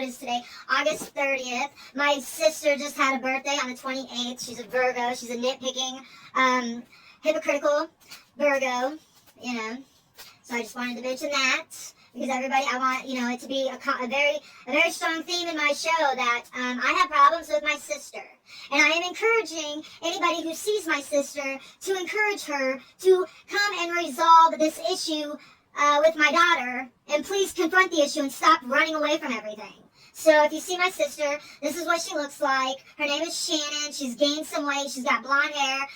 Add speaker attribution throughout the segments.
Speaker 1: what is today? August 30th. My sister just had a birthday on the 28th. She's a Virgo. She's a nitpicking, hypocritical Virgo, you know. So I just wanted to mention that. Because everybody, I want, it to be a very strong theme in my show that I have problems with my sister. And I am encouraging anybody who sees my sister to encourage her to come and resolve this issue with my daughter. And please confront the issue and stop running away from everything. So if you see my sister, this is what she looks like. Her name is Shannon. She's gained some weight. She's got blonde hair.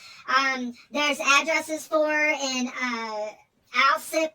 Speaker 1: There's addresses for her in Alsip,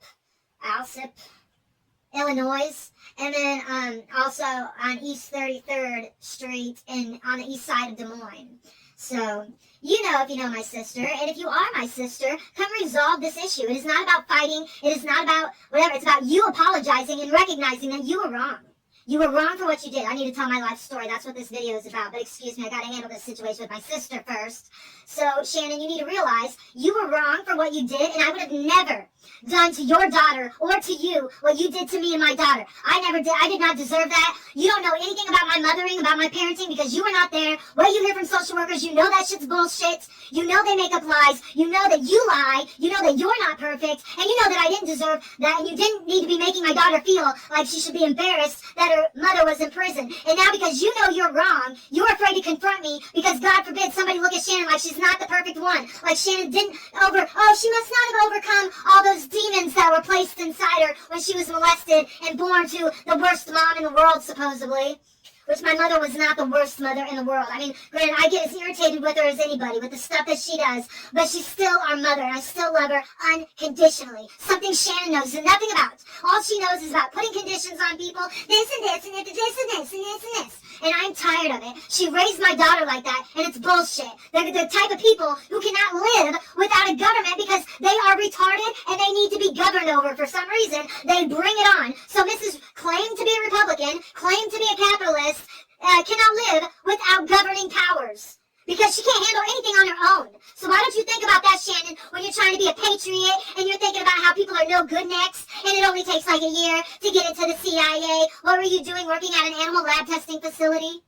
Speaker 1: Illinois, and then also on East 33rd Street on the east side of Des Moines. So, if you know my sister, and if you are my sister, come resolve this issue. It is not about fighting. It is not about whatever. It's about you apologizing and recognizing that you were wrong. You were wrong for what you did. I need to tell my life story. That's what this video is about. But excuse me, I got to handle this situation with my sister first. So, Shannon, you need to realize you were wrong for what you did, and I would have never done to your daughter or to you what you did to me and my daughter. I did not deserve that. You don't know anything about my mothering, about my parenting, because you were not there. What you hear from social workers, you know that shit's bullshit. You know they make up lies. You know that you lie. You know that you're not perfect. And you know that I didn't deserve that, and you didn't need to be making my daughter feel like she should be embarrassed that her mother was in prison. And now because you know you're wrong, you're afraid to confront me because God forbid somebody look at Shannon like she's not the perfect one. Like Shannon didn't she must not have overcome all those demons that were placed inside her when she was molested and born to the worst mom in the world, supposedly. Which my mother was not the worst mother in the world. I mean, granted, I get as irritated with her as anybody, with the stuff that she does, but she's still our mother, and I still love her unconditionally. Something Shannon knows nothing about. All she knows is about putting conditions on people, this and this, and this and this, and this and this. And I'm tired of it. She raised my daughter like that, and it's bullshit. They're the type of people who cannot live without a government because they are retarded and they need to be governed over for some reason. They bring it on. So Mrs. claimed to be a Republican, claimed to be a capitalist, cannot live without governing powers because she can't handle anything on her own. So why don't you think about that, Shannon, when you're trying to be a patriot and you're thinking about how people are no good next and it only takes like a year to get into the CIA. What were you doing working at an animal lab testing facility?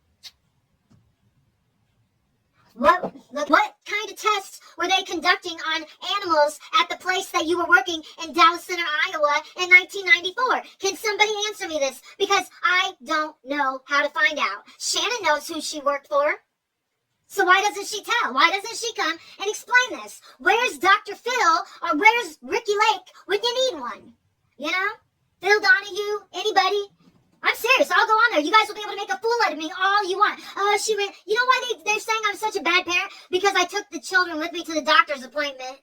Speaker 1: What kind of tests were they conducting on animals at the place that you were working in Dallas Center, Iowa in 1994? Can somebody answer me this? Because I don't know how to find out. Shannon knows who she worked for. So why doesn't she tell? Why doesn't she come and explain this? Where's Dr. Phil or where's Ricky Lake when you need one? You know? Phil Donahue? Anybody? I'm serious. I'll go on there. You guys will be able to make a fool out of me all you want. Oh, she went. You know why they're saying I'm such a bad parent? Because I took the children with me to the doctor's appointment.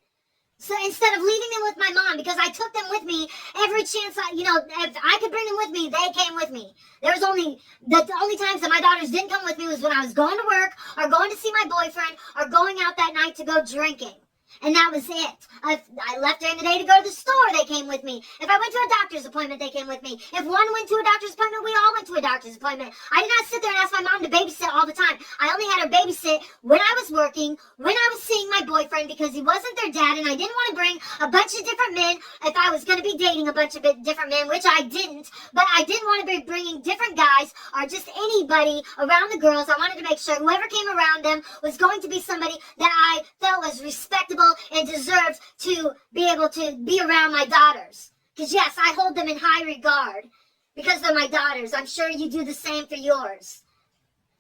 Speaker 1: So instead of leaving them with my mom, because I took them with me every chance if I could bring them with me, they came with me. The only times that my daughters didn't come with me was when I was going to work or going to see my boyfriend or going out that night to go drinking. And that was it. I left during the day to go to the store, they came with me. If I went to a doctor's appointment, they came with me. If one went to a doctor's appointment, we all went to a doctor's appointment. I did not sit there and ask my mom to babysit all the time. I only had her babysit when I was working, when I was seeing my boyfriend, because he wasn't their dad, and I didn't want to bring a bunch of different men if I was going to be dating a bunch of different men, which I didn't. But I didn't want to be bringing different guys or just anybody around the girls. I wanted to make sure whoever came around them was going to be somebody that I felt was respectable and deserves to be able to be around my daughters. Because yes, I hold them in high regard because they're my daughters. I'm sure you do the same for yours.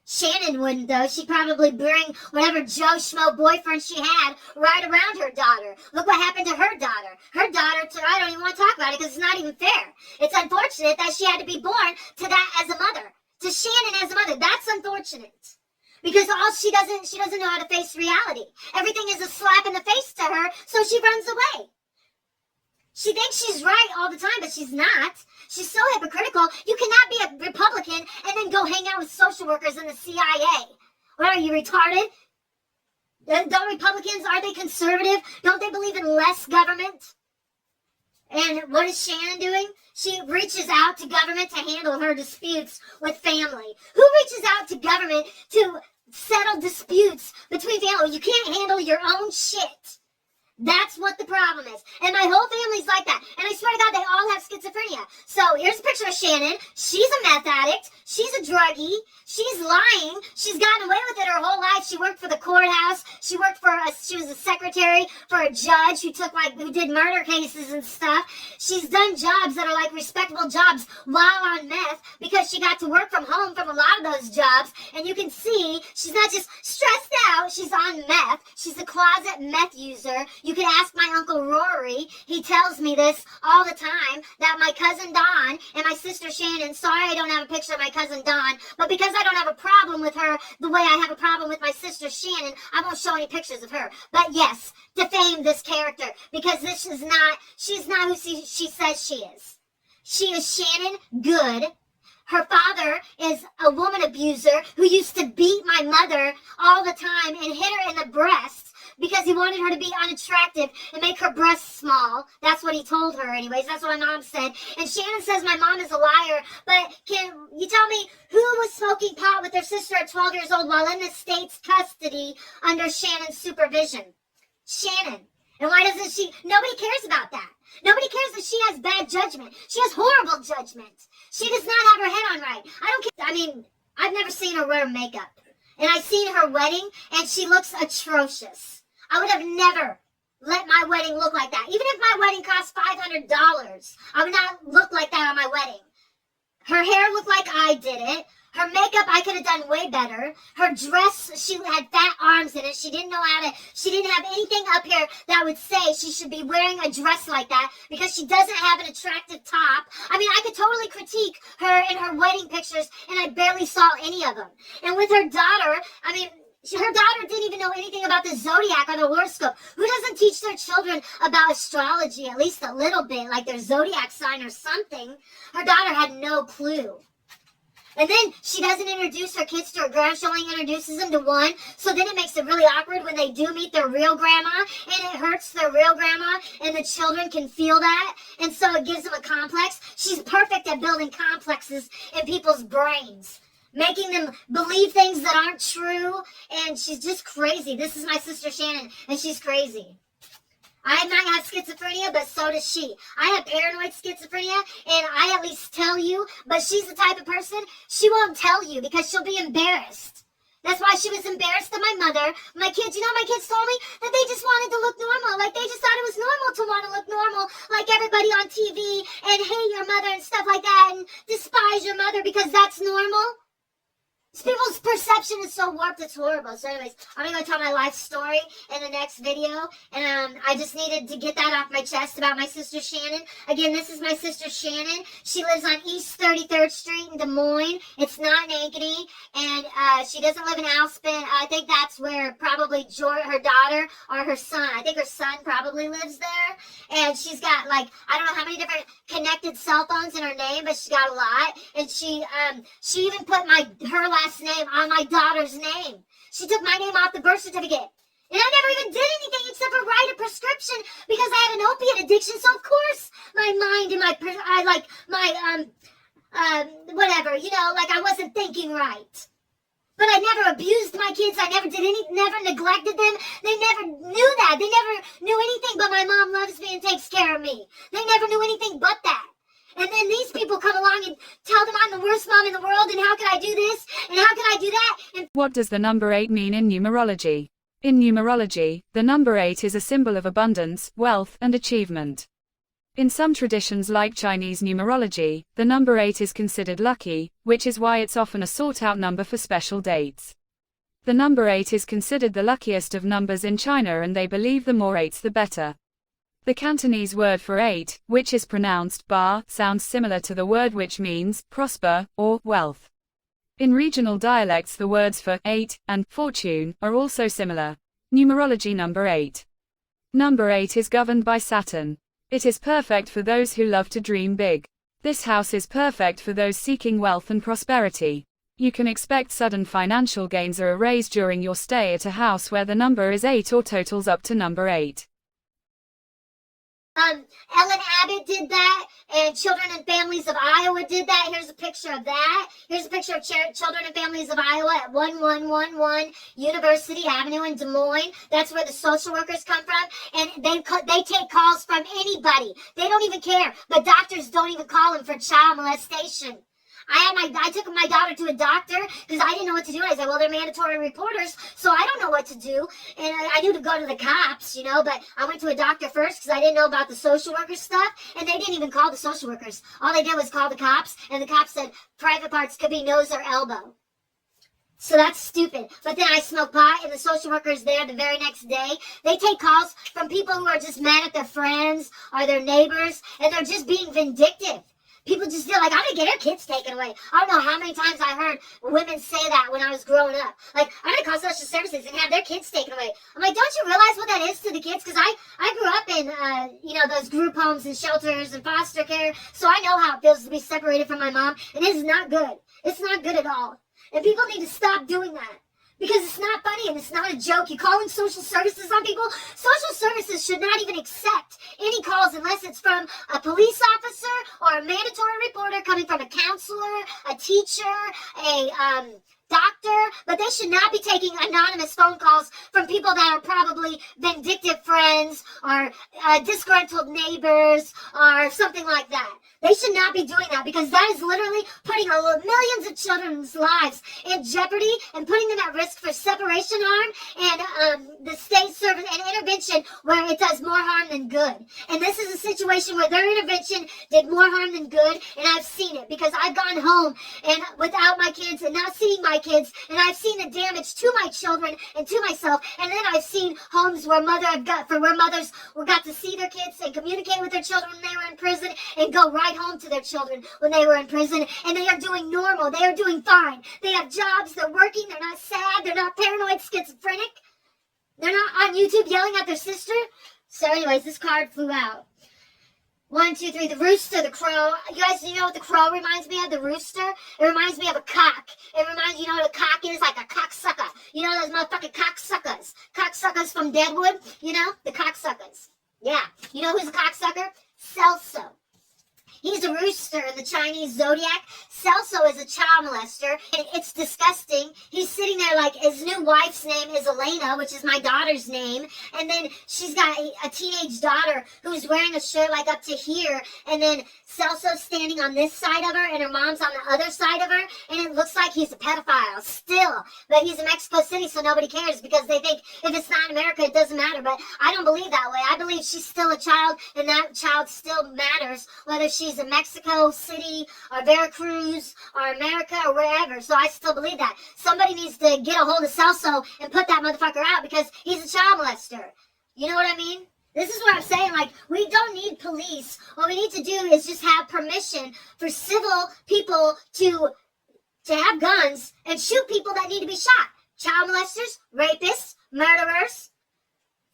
Speaker 1: Shannon wouldn't, though. She'd probably bring whatever Joe Schmo boyfriend she had right around her daughter. Look what happened to her daughter. Her daughter, I don't even want to talk about it because it's not even fair. It's unfortunate that she had to be born to that as a mother. To Shannon as a mother. That's unfortunate. Because she doesn't know how to face reality. Everything is a slap in the face to her, so she runs away. She thinks she's right all the time, but she's not. She's so hypocritical. You cannot be a Republican and then go hang out with social workers in the CIA. What, are you retarded? Don't Republicans, are they conservative? Don't they believe in less government? And what is Shannon doing? She reaches out to government to handle her disputes with family. Who reaches out to government to settle disputes between family? You can't handle your own shit. That's what the problem is. And my whole family's like that. And I swear to God, they all have schizophrenia. So here's a picture of Shannon. She's a meth addict. She's a druggie. She's lying. She's gotten away with it her whole life. She worked for the courthouse. She was a secretary for a judge who did murder cases and stuff. She's done jobs that are like respectable jobs while on meth because she got to work from home from a lot of those jobs. And you can see she's not just stressed out. She's on meth. She's a closet meth user. You can ask my Uncle Rory. He tells me this all the time, that my cousin Dawn and my sister Shannon, sorry I don't have a picture of my cousin Dawn, but because I don't have a problem with her the way I have a problem with my sister Shannon, I won't show any pictures of her. But yes, defame this character because she's not who she says she is. She is Shannon Good. Her father is a woman abuser who used to beat my mother all the time and hit her in the breast because he wanted her to be unattractive and make her breasts small. That's what he told her anyways. That's what my mom said. And Shannon says my mom is a liar. But can you tell me who was smoking pot with their sister at 12 years old while in the state's custody under Shannon's supervision? Shannon. And why doesn't she? Nobody cares about that. Nobody cares that she has bad judgment. She has horrible judgment. She does not have her head on right. I don't care. I mean, I've never seen her wear makeup. And I've seen her wedding, and she looks atrocious. I would have never let my wedding look like that. Even if my wedding cost $500, I would not look like that on my wedding. Her hair looked like I did it. Her makeup, I could have done way better. Her dress, she had fat arms in it. She didn't have anything up here that would say she should be wearing a dress like that because she doesn't have an attractive top. I mean, I could totally critique her in her wedding pictures, and I barely saw any of them. And with her daughter, I mean, her daughter didn't even know anything about the zodiac or the horoscope. Who doesn't teach their children about astrology, at least a little bit, like their zodiac sign or something? Her daughter had no clue. And then she doesn't introduce her kids to her grandma. She only introduces them to one. So then it makes it really awkward when they do meet their real grandma. And it hurts their real grandma. And the children can feel that. And so it gives them a complex. She's perfect at building complexes in people's brains, making them believe things that aren't true. And she's just crazy. This is my sister Shannon, and she's crazy. I might have schizophrenia, but so does she. I have paranoid schizophrenia, and I at least tell you, but she's the type of person, she won't tell you because she'll be embarrassed. That's why she was embarrassed of my mother. My kids told me that they just wanted to look normal. Like, they just thought it was normal to want to look normal, like everybody on TV, and hate your mother and stuff like that, and despise your mother because that's normal. People's perception is so warped, it's horrible. So anyways, I'm going to go tell my life story in the next video. And I just needed to get that off my chest about my sister Shannon. Again, this is my sister Shannon. She lives on East 33rd Street in Des Moines. It's not in Ankeny. And she doesn't live in Aspen. I think that's where probably her daughter or her son, I think her son probably lives there. And she's got like, I don't know how many different connected cell phones in her name, but she's got a lot. And she even put her last name on my daughter's name. She took my name off the birth certificate. And I never even did anything except for write a prescription because I had an opiate addiction. So of course my mind and whatever, like I wasn't thinking right. But I never abused my kids. I never never neglected them. They never knew that. They never knew anything but my mom loves me and takes care of me. They never knew anything but that. And then these people come along and tell them I'm the worst mom in the world, and how can I do this, and how can I do that? And
Speaker 2: what does the number 8 mean in numerology? In numerology, the number 8 is a symbol of abundance, wealth, and achievement. In some traditions like Chinese numerology, the number 8 is considered lucky, which is why it's often a sought-out number for special dates. The number 8 is considered the luckiest of numbers in China, and they believe the more 8s the better. The Cantonese word for 8, which is pronounced ba, sounds similar to the word which means prosper or wealth. In regional dialects, the words for 8 and fortune are also similar. Numerology number 8. Number 8 is governed by Saturn. It is perfect for those who love to dream big. This house is perfect for those seeking wealth and prosperity. You can expect sudden financial gains or a raise during your stay at a house where the number is 8 or totals up to number 8.
Speaker 1: Ellen Abbott did that, and Children and Families of Iowa did that. Here's a picture of that. Here's a picture of Children and Families of Iowa at 1111 University Avenue in Des Moines. That's where the social workers come from, and they take calls from anybody. They don't even care, but doctors don't even call them for child molestation. I took my daughter to a doctor because I didn't know what to do. I said, well, they're mandatory reporters, so I don't know what to do. And I knew to go to the cops, but I went to a doctor first because I didn't know about the social worker stuff. And they didn't even call the social workers. All they did was call the cops, and the cops said private parts could be nose or elbow. So that's stupid. But then I smoke pot, and the social workers there the very next day, they take calls from people who are just mad at their friends or their neighbors, and they're just being vindictive. People just feel like, I'm going to get their kids taken away. I don't know how many times I heard women say that when I was growing up. Like, I'm going to call social services and have their kids taken away. I'm like, don't you realize what that is to the kids? Because I grew up in, those group homes and shelters and foster care. So I know how it feels to be separated from my mom. And it's not good. It's not good at all. And people need to stop doing that. Because it's not funny and it's not a joke. You're calling social services on people. Social services should not even accept any calls unless it's from a police officer or a mandatory reporter coming from a counselor, a teacher, a doctor, but they should not be taking anonymous phone calls from people that are probably vindictive friends or disgruntled neighbors or something like that. They should not be doing that because that is literally putting millions of children's lives in jeopardy and putting them at risk for separation harm and the state service and intervention where it does more harm than good. And this is a situation where their intervention did more harm than good, and I've seen it because I've gone home and without my kids and not seeing my kids, and I've seen the damage to my children and to myself, and then I've seen homes where mothers got to see their kids and communicate with their children when they were in prison and go right home to their children when they were in prison, and they are doing normal, they are doing fine, they have jobs, they're working, they're not sad, they're not paranoid schizophrenic, they're not on YouTube yelling at their sister. So anyways, this card flew out. 1, 2, 3, the rooster, the crow. You guys, you know what the crow reminds me of? The rooster? It reminds me of a cock. It reminds, you know what a cock is? Like a cocksucker. You know those motherfucking cocksuckers. Cocksuckers from Deadwood? The cocksuckers. Yeah. You know who's a cocksucker? Celso. He's a rooster in the Chinese zodiac. Celso is a child molester, and it's disgusting. He's sitting there like his new wife's name is Elena, which is my daughter's name, and then she's got a teenage daughter who's wearing a shirt like up to here, and then Celso's standing on this side of her, and her mom's on the other side of her, and it looks like he's a pedophile still, but he's in Mexico City, so nobody cares because they think if it's not in America, it doesn't matter, but I don't believe that way. I believe she's still a child, and that child still matters, whether she's in Mexico City or Veracruz or America or wherever. So I still believe that. Somebody needs to get a hold of Celso and put that motherfucker out because he's a child molester. You know what I mean? This is what I'm saying. Like, we don't need police. What we need to do is just have permission for civil people to have guns and shoot people that need to be shot. Child molesters, rapists, murderers.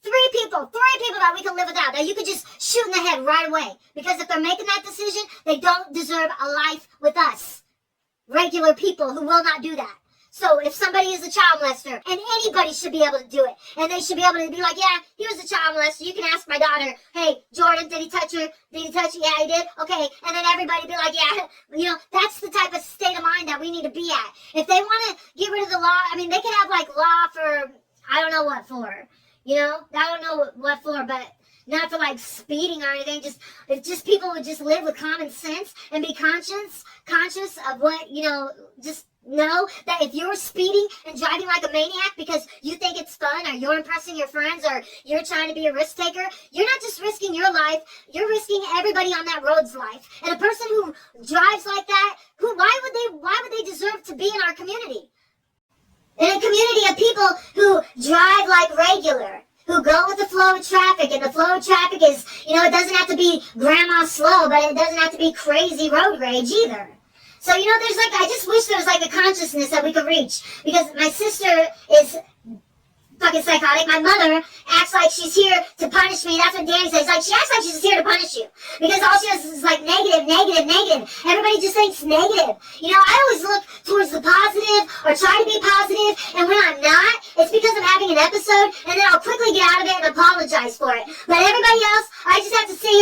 Speaker 1: Three people that we can live without, that you could just shoot in the head right away. Because if they're making that decision, they don't deserve a life with us. Regular people who will not do that. So if somebody is a child molester, and anybody should be able to do it, and they should be able to be like, yeah, he was a child molester. You can ask my daughter, hey, Jordan, did he touch her? Did he touch you? Yeah, he did. Okay. And then everybody be like, yeah, that's the type of state of mind that we need to be at. If they want to get rid of the law, they could have like law for, I don't know what for. I don't know what for, but not for like speeding or anything. If just people would just live with common sense and be conscious of what, just know that if you're speeding and driving like a maniac because you think it's fun or you're impressing your friends or you're trying to be a risk taker, you're not just risking your life, you're risking everybody on that road's life. And a person who drives like that, why would they deserve to be in our community? In a community of people who drive like regular, who go with the flow of traffic, and the flow of traffic is, it doesn't have to be grandma slow, but it doesn't have to be crazy road rage either. So, I just wish there was like a consciousness that we could reach, because my sister is fucking psychotic. My mother acts like she's here to punish me. That's what Danny says. Like, she acts like she's here to punish you. Because all she does is like negative. Everybody just thinks negative. I always look towards the positive or try to be positive. And when I'm not, it's because I'm having an episode and then I'll quickly get out of it and apologize for it. But everybody else, I just have to sit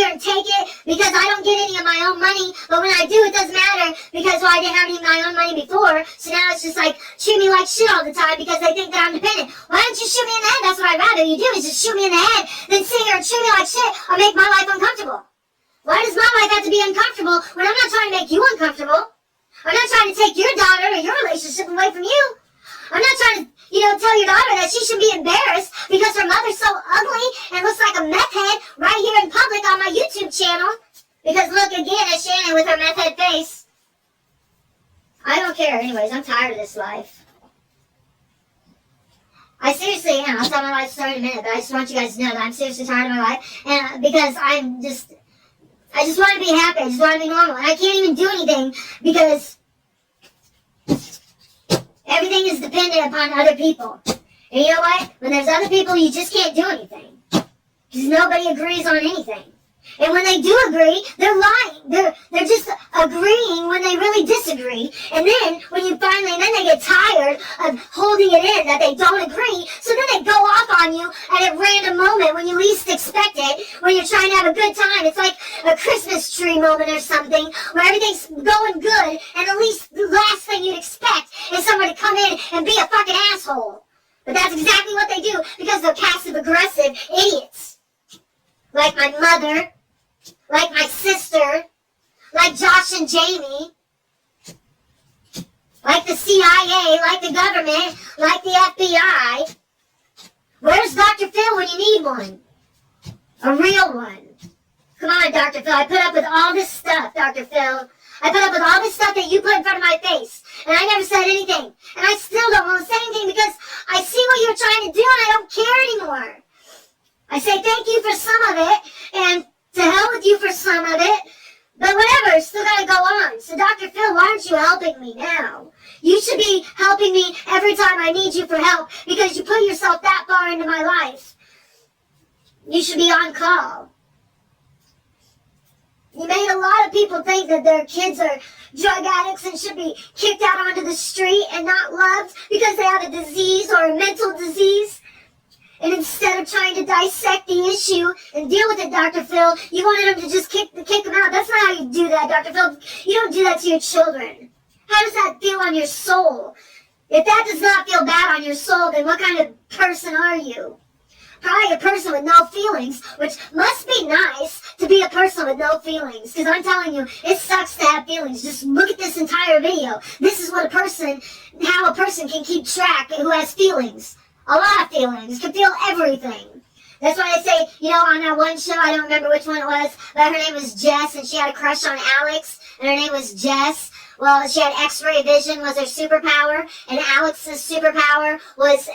Speaker 1: having my own money before, so now it's just like, treat me like shit all the time because they think that I'm dependent. Why don't you shoot me in the head? That's what I'd rather you do, is just shoot me in the head than sit here and treat me like shit or make my life uncomfortable. Why does my life have to be uncomfortable when I'm not trying to make you uncomfortable? I'm not trying to take your daughter or your relationship away from you. I'm not trying to, tell your daughter that she should be embarrassed because her mother's so ugly and looks like a meth head right here in public on my YouTube channel. Because look again at Shannon with her meth head face. I don't care anyways. I'm tired of this life. I seriously am. I'll tell my life story in a minute, but I just want you guys to know that I'm seriously tired of my life. And because I just want to be happy. I just want to be normal. And I can't even do anything because everything is dependent upon other people. And you know what? When there's other people, you just can't do anything. Because nobody agrees on anything. And when they do agree, they're lying. They're just agreeing when they really disagree. And then when then they get tired of holding it in that they don't agree. So then they go off on you at a random moment when you least expect it, when you're trying to have a good time. It's like a Christmas tree moment or something where everything's going good, and the last thing you'd expect is someone to come in and be a fucking asshole. But that's exactly what they do because they're passive-aggressive idiots. Like my mother. Like my sister, like Josh and Jamie, like the CIA, like the government, like the FBI. Where's Dr. Phil when you need one? A real one. Come on, Dr. Phil. I put up with all this stuff, Dr. Phil. I put up with all this stuff that you put in front of my face, and I never said anything. And I still don't want to say anything because I see what you're trying to do, and I don't care anymore. I say thank you for some of it, and to hell with you for some of it, but whatever, still gotta go on. So Dr. Phil, why aren't you helping me now? You should be helping me every time I need you for help because you put yourself that far into my life. You should be on call. You made a lot of people think that their kids are drug addicts and should be kicked out onto the street and not loved because they have a disease or a mental disease. And instead of trying to dissect the issue and deal with it, Dr. Phil, you wanted them to just kick them out. That's not how you do that, Dr. Phil. You don't do that to your children. How does that feel on your soul? If that does not feel bad on your soul, then what kind of person are you? Probably a person with no feelings, which must be nice to be a person with no feelings. Because I'm telling you, it sucks to have feelings. Just look at this entire video. This is how a person can keep track who has feelings. A lot of feelings, can feel everything. That's why I say, on that one show, I don't remember which one it was, but her name was Jess, and she had a crush on Alex, and her name was Jess. Well, she had X-ray vision was her superpower, and Alex's superpower was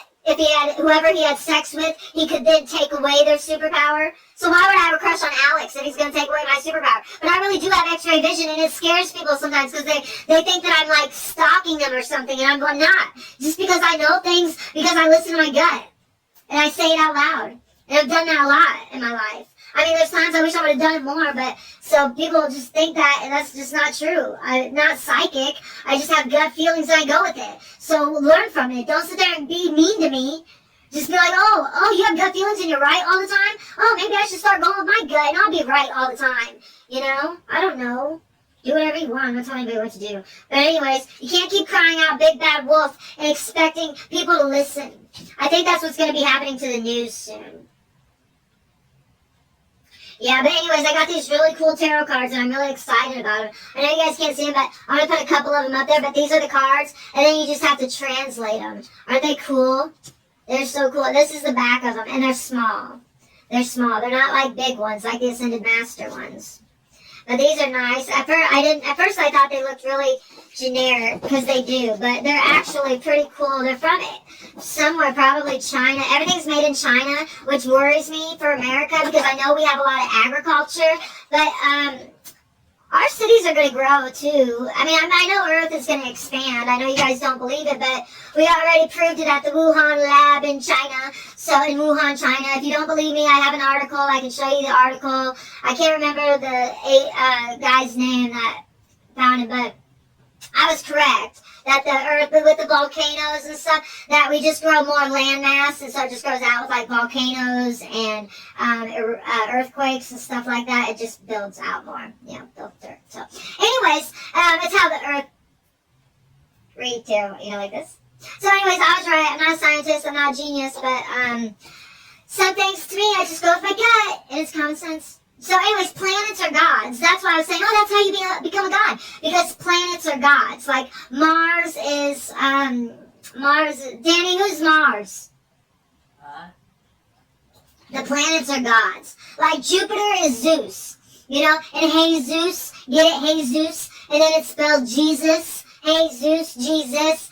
Speaker 1: whoever he had sex with, he could then take away their superpower. So why would I have a crush on Alex if he's going to take away my superpower? But I really do have X-ray vision, and it scares people sometimes because they think that I'm like stalking them or something, and I'm not. Just because I know things, because I listen to my gut, and I say it out loud. And I've done that a lot in my life. I mean, there's times I wish I would have done it more, but so people just think that, and that's just not true. I'm not psychic. I just have gut feelings and I go with it. So learn from it. Don't sit there and be mean to me. Just be like, oh, you have gut feelings and you're right all the time? Oh, maybe I should start going with my gut and I'll be right all the time. I don't know. Do whatever you want. I'm not telling anybody what to do. But anyways, you can't keep crying out big bad wolf and expecting people to listen. I think that's what's going to be happening to the news soon. Yeah, but anyways, I got these really cool tarot cards, and I'm really excited about them. I know you guys can't see them, but I'm going to put a couple of them up there, but these are the cards, and then you just have to translate them. Aren't they cool? They're so cool. This is the back of them, and they're small. They're small. They're not like big ones, like the Ascended Master ones. But these are nice. At first I thought they looked really generic, because they do, but they're actually pretty cool. They're from somewhere, probably China. Everything's made in China, which worries me for America, because I know we have a lot of agriculture, but our cities are going to grow too. I mean, I know Earth is going to expand. I know you guys don't believe it, but we already proved it at the Wuhan lab in China. So in Wuhan, China, if you don't believe me, I have an article. I can show you the article. I can't remember the guy's name that found it, but I was correct that the Earth, with the volcanoes and stuff, that we just grow more land mass, and so it just goes out with like volcanoes and earthquakes and stuff like that. It just builds out more, builds dirt. So anyways, it's how the Earth read tarot, like this. So anyways, I was right. I'm not a scientist. I'm not a genius, but some things to me, I just go with my gut, and it's common sense. So anyways, planets are gods. That's why I was saying, oh, that's how you become a god. Because planets are gods. Like Mars is, Danny, who's Mars? The planets are gods. Like Jupiter is Zeus. And Jesus, get it, Jesus? And then it's spelled Jesus, Jesus, Jesus,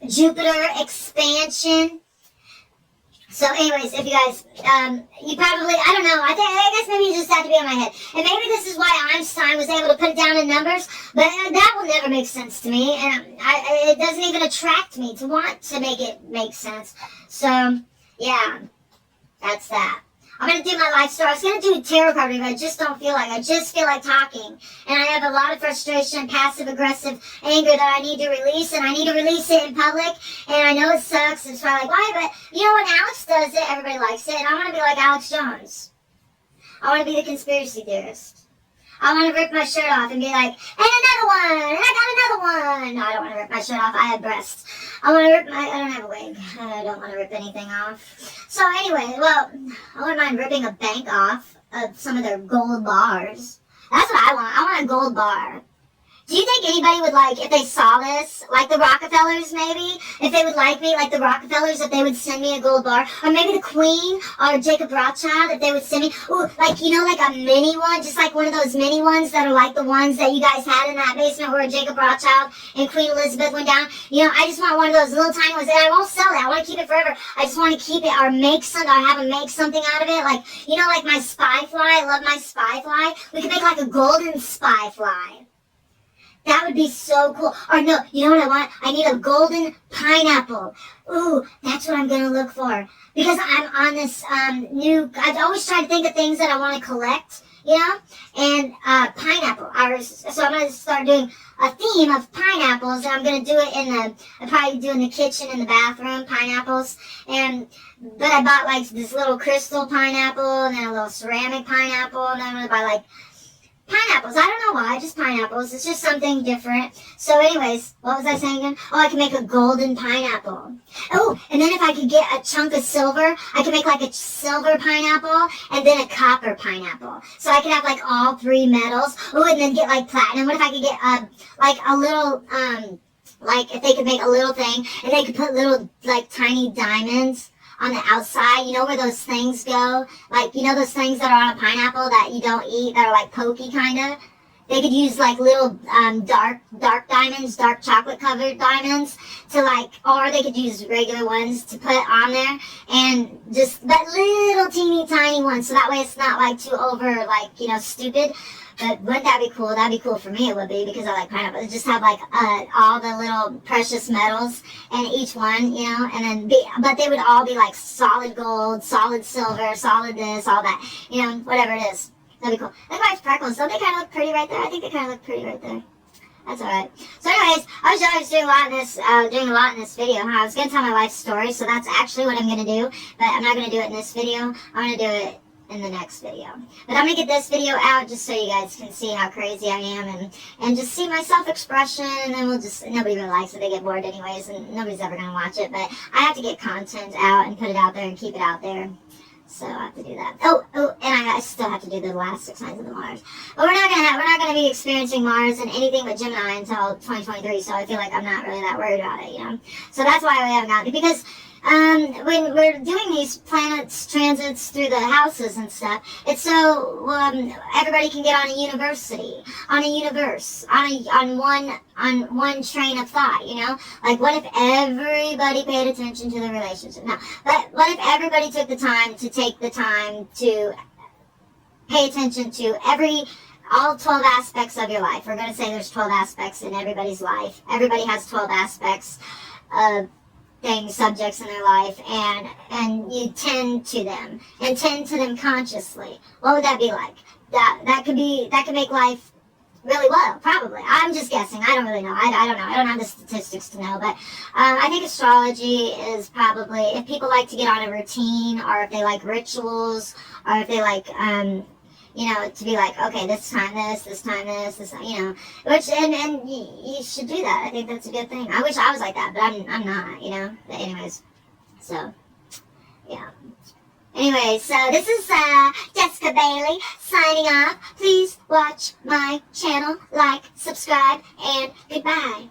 Speaker 1: Jupiter, expansion. So anyways, if you guys, you probably, I don't know, I guess maybe you just have to be on my head. And maybe this is why Einstein was able to put it down in numbers, but that will never make sense to me, and it doesn't even attract me to want to make it make sense. So, yeah, that's that. I'm going to do my life story. I was going to do a tarot card reading, but I just don't feel like it. I just feel like talking. And I have a lot of frustration, passive-aggressive anger that I need to release, and I need to release it in public. And I know it sucks. It's probably like, why? But, when Alex does it, everybody likes it. And I want to be like Alex Jones. I want to be the conspiracy theorist. I want to rip my shirt off and be like, and another one, and I got another one. No, I don't want to rip my shirt off. I have breasts. I don't have a wig. I don't want to rip anything off. So anyway, well, I wouldn't mind ripping a bank off of some of their gold bars. That's what I want. I want a gold bar. Do you think anybody would if they saw this, like the Rockefellers maybe, if they would like me, like the Rockefellers, if they would send me a gold bar, or maybe the Queen, or Jacob Rothschild, if they would send me, like a mini one, just like one of those mini ones that are like the ones that you guys had in that basement where Jacob Rothschild and Queen Elizabeth went down. I just want one of those little tiny ones, and I won't sell it. I want to keep it forever. I just want to keep it, or have them make something out of it, like my spy fly. I love my spy fly. We could make like a golden spy fly. That would be so cool. Or no, you know what I want? I need a golden pineapple. Ooh, that's what I'm going to look for. Because I'm on this I've always tried to think of things that I want to collect, And pineapple. So I'm going to start doing a theme of pineapples. And I'm going to do it I'll probably do in the kitchen, in the bathroom, pineapples. But I bought this little crystal pineapple, and then a little ceramic pineapple, and then I'm going to buy pineapples. I don't know why, just pineapples. It's just something different. So anyways, what was I saying again? Oh, I can make a golden pineapple. Oh, and then if I could get a chunk of silver, I could make a silver pineapple and then a copper pineapple. So I could have all three metals. Oh, and then get platinum. What if I could get a little, if they could make a little thing and they could put little tiny diamonds on the outside, where those things go? Those things that are on a pineapple that you don't eat, that are pokey kind of? They could use little dark diamonds, dark chocolate covered diamonds or they could use regular ones to put on there, and but little teeny tiny ones, so that way it's not too over stupid. But wouldn't that be cool? That'd be cool for me, it would be, because I like pineapple. Just have all the little precious metals in each one, and then but they would all be solid gold, solid silver, solid this, all that, whatever it is. That'd be cool. Look at my freckles. Don't they kind of look pretty right there? I think they kind of look pretty right there. That's alright. So anyways, I was doing a lot in this video. I was going to tell my life story, so that's actually what I'm going to do. But I'm not going to do it in this video. I'm going to do it in the next video. But I'm going to get this video out just so you guys can see how crazy I am and just see my self-expression, and then nobody really likes it. They get bored anyways, and nobody's ever going to watch it. But I have to get content out and put it out there and keep it out there. So I have to do that. Oh, and I still have to do the last 6 signs of the Mars. But we're not gonna be experiencing Mars and anything but Gemini until 2023. So I feel like I'm not really that worried about it, So that's why we haven't gotten it, because when we're doing these planets transits through the houses and stuff, it's so everybody can get on a university, on a universe, on one train of thought, what if everybody paid attention to the relationship? Now, but what if everybody took the time to pay attention to all 12 aspects of your life? We're going to say there's 12 aspects in everybody's life. Everybody has 12 aspects of things, subjects in their life, and you tend to them consciously. What would that be like? That could make life really well, probably. I'm just guessing. I don't really know. I don't know. I don't have the statistics to know, but I think astrology is probably, if people like to get on a routine, or if they like rituals, or if they like you know, to be like, okay, this time this time this, you know, which, and you should do that. I think that's a good thing. I wish I was like that, but I'm not, you know, but anyways, so, yeah. Anyway, so this is Jessica Bailey signing off. Please watch my channel, like, subscribe, and goodbye.